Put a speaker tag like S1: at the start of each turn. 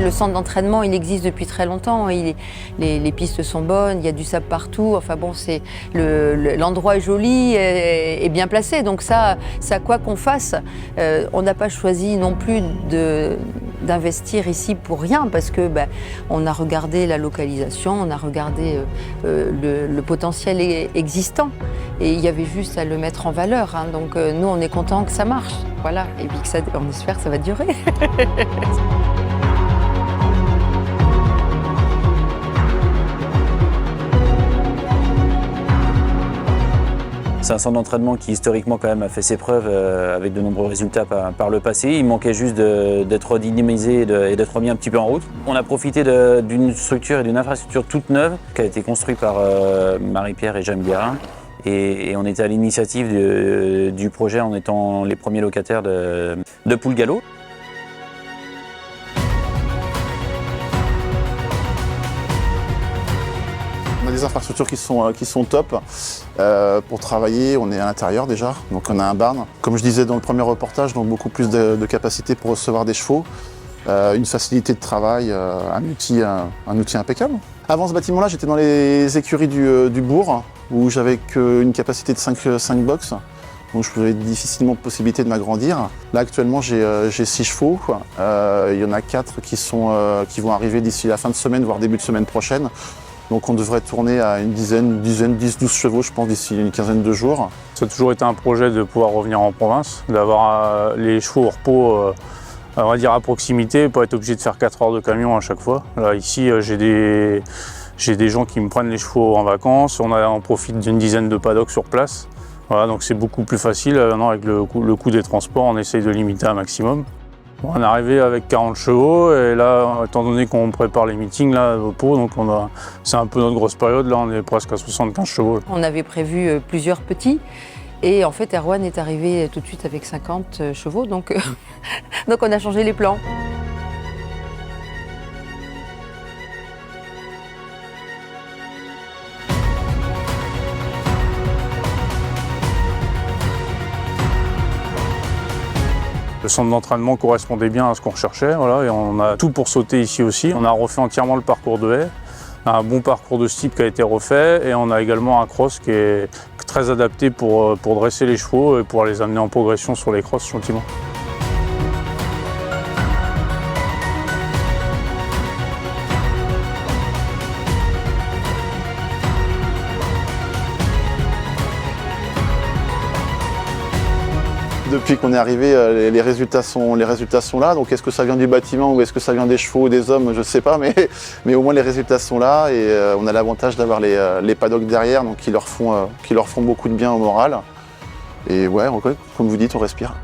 S1: le centre d'entraînement, il existe depuis très longtemps. Les pistes sont bonnes, il y a du sable partout. Enfin bon, l'endroit est joli et bien placé. Donc ça quoi qu'on fasse, on n'a pas choisi non plus d'investir ici pour rien parce que on a regardé la localisation, on a regardé le potentiel existant et il y avait juste à le mettre en valeur. Hein. Donc nous, on est content que ça marche. Voilà, et puis on espère que ça va durer.
S2: C'est un centre d'entraînement qui historiquement quand même a fait ses preuves avec de nombreux résultats par le passé. Il manquait juste d'être dynamisé et d'être remis un petit peu en route. On a profité d'une structure et d'une infrastructure toute neuve qui a été construite par Marie-Pierre et Jeanne Guérin. Et on était à l'initiative du projet en étant les premiers locataires de Poule Gallo.
S3: On a des infrastructures qui sont top. Pour travailler, on est à l'intérieur déjà, donc on a un barn. Comme je disais dans le premier reportage, donc beaucoup plus de capacité pour recevoir des chevaux, une facilité de travail, un outil impeccable. Avant ce bâtiment-là, j'étais dans les écuries du bourg, où j'avais qu'une capacité de 5 box. Donc je n'avais difficilement possibilité de m'agrandir. Là actuellement j'ai 6 chevaux, il y en a 4 qui vont arriver d'ici la fin de semaine, voire début de semaine prochaine. Donc on devrait tourner à une dizaine, 10-12 chevaux je pense d'ici une quinzaine de jours.
S4: Ça a toujours été un projet de pouvoir revenir en province, d'avoir les chevaux au repos on va dire à proximité, pas être obligé de faire 4 heures de camion à chaque fois. Là ici j'ai des gens qui me prennent les chevaux en vacances, on profite d'une dizaine de paddocks sur place. Voilà, donc c'est beaucoup plus facile. Maintenant, avec le coût des transports, on essaye de limiter un maximum. Bon, on est arrivé avec 40 chevaux et là, étant donné qu'on prépare les meetings là, au pot, donc c'est un peu notre grosse période. Là, on est presque à 75 chevaux.
S1: On avait prévu plusieurs petits et en fait, Erwan est arrivé tout de suite avec 50 chevaux, donc on a changé les plans.
S4: Le centre d'entraînement correspondait bien à ce qu'on recherchait, voilà, et on a tout pour sauter ici aussi. On a refait entièrement le parcours de haie, un bon parcours de steep qui a été refait, et on a également un cross qui est très adapté pour dresser les chevaux et pour les amener en progression sur les crosses gentiment.
S3: Depuis qu'on est arrivé, les résultats sont là. Donc est-ce que ça vient du bâtiment ou est-ce que ça vient des chevaux ou des hommes, je ne sais pas, mais au moins les résultats sont là et on a l'avantage d'avoir les paddocks derrière, donc qui leur font beaucoup de bien au moral. Et ouais, comme vous dites, on respire.